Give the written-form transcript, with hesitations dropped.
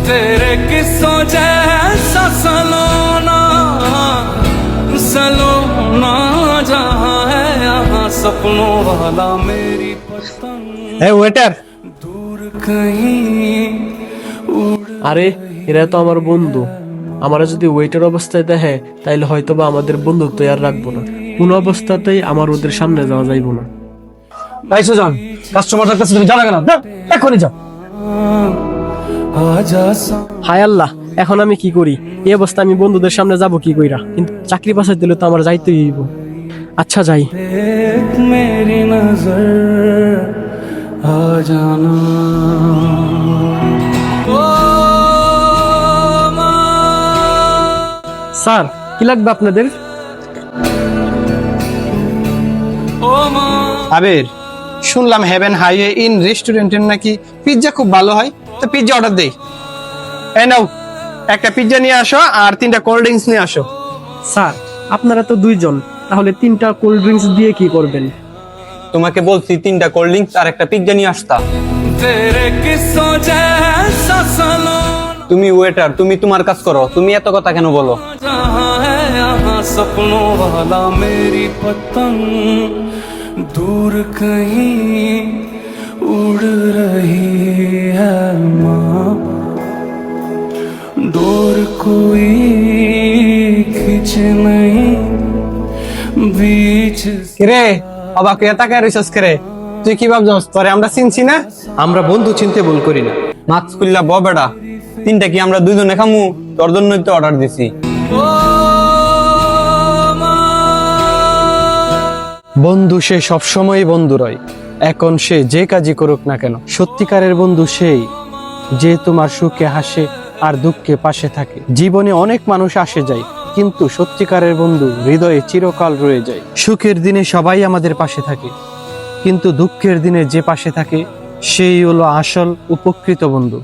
तेरे किस्सों जैसा सलोना सलोना जहाँ है यहाँ सपनों वाला मेरी पतंग ওয়েটার, दूर कहीं उड़ আরে এরা তো আমার বন্ধু, আমরা যদি ওয়েটার অবস্থায় দেখে তাইলে হয়তো বা আমাদের বন্ধুত্ব আর রাখবো না। কোন অবস্থাতেই আমার ওদের সামনে যাওয়া যাইবো না। ভাই সুজান, কাস্টমারদের কাছে তুমি জানা কেন? এখনই যাও। आजा सा হায় আল্লাহ, এখন আমি কি করি? এই অবস্থা আমি বন্ধুদের সামনে যাব কি কইরা? কিন্তু চাকরি পাশে দিলে তো আমার যাইতেই হইব। আচ্ছা যাই। देख मेरी नजर आ जाना ओ माँ স্যার, কি লাগবে আপনাদের? ओ माँ আবির, শুনলাম হেভেন হাইওয়ে ইন রেস্টুরেন্টের নাকি পিৎজা খুব ভালো হয়, তো পিৎজা অর্ডার দেই। এই নাও, একটা পিৎজা নিয়ে আসো আর 3টা কোল্ড ড্রিঙ্কস নিয়ে আসো। স্যার, আপনারা তো 2 জন, তাহলে 3টা কোল্ড ড্রিঙ্কস দিয়ে কি করবেন? তোমাকে বলছি 3টা কোল্ড ড্রিঙ্কস আর একটা পিৎজা নিয়ে আসতা। तेरे किस्सों जैसा सलोना তুমি ওয়েটার, তুমি তোমার কাজ করো, তুমি এত কথা কেন বলো? जहाँ है यहाँ सपनों वाला मेरी पतंग दूर कहीं उड़ रही है माँ डोर कोई खींच नहीं बीच কিরে অবাক হয়ে তাকায় রইছস কেরে? তুই কি ভাবছস তোরে আমরা চিনছি না? আমরা বন্ধু চিনতে ভুল করি না। মাছ খুললা ব বেটা, 3টা কি আমরা 2 জনে খামু? তোর জন্যই তো অর্ডার দিছি। ओ माँ বন্ধু সে সবসময় বন্ধু রয়, এখন সে যে কাজই করুক না কেন। সত্যিকারের বন্ধু সেই যে তোমার সুখে হাসে আর দুঃখে পাশে থাকে। জীবনে অনেক মানুষ আসে যায়, কিন্তু সত্যিকারের বন্ধু হৃদয়ে চিরকাল রয়ে যায়। সুখের দিনে সবাই আমাদের পাশে থাকে, কিন্তু দুঃখের দিনে যে পাশে থাকে সেই হলো আসল উপকৃত বন্ধু।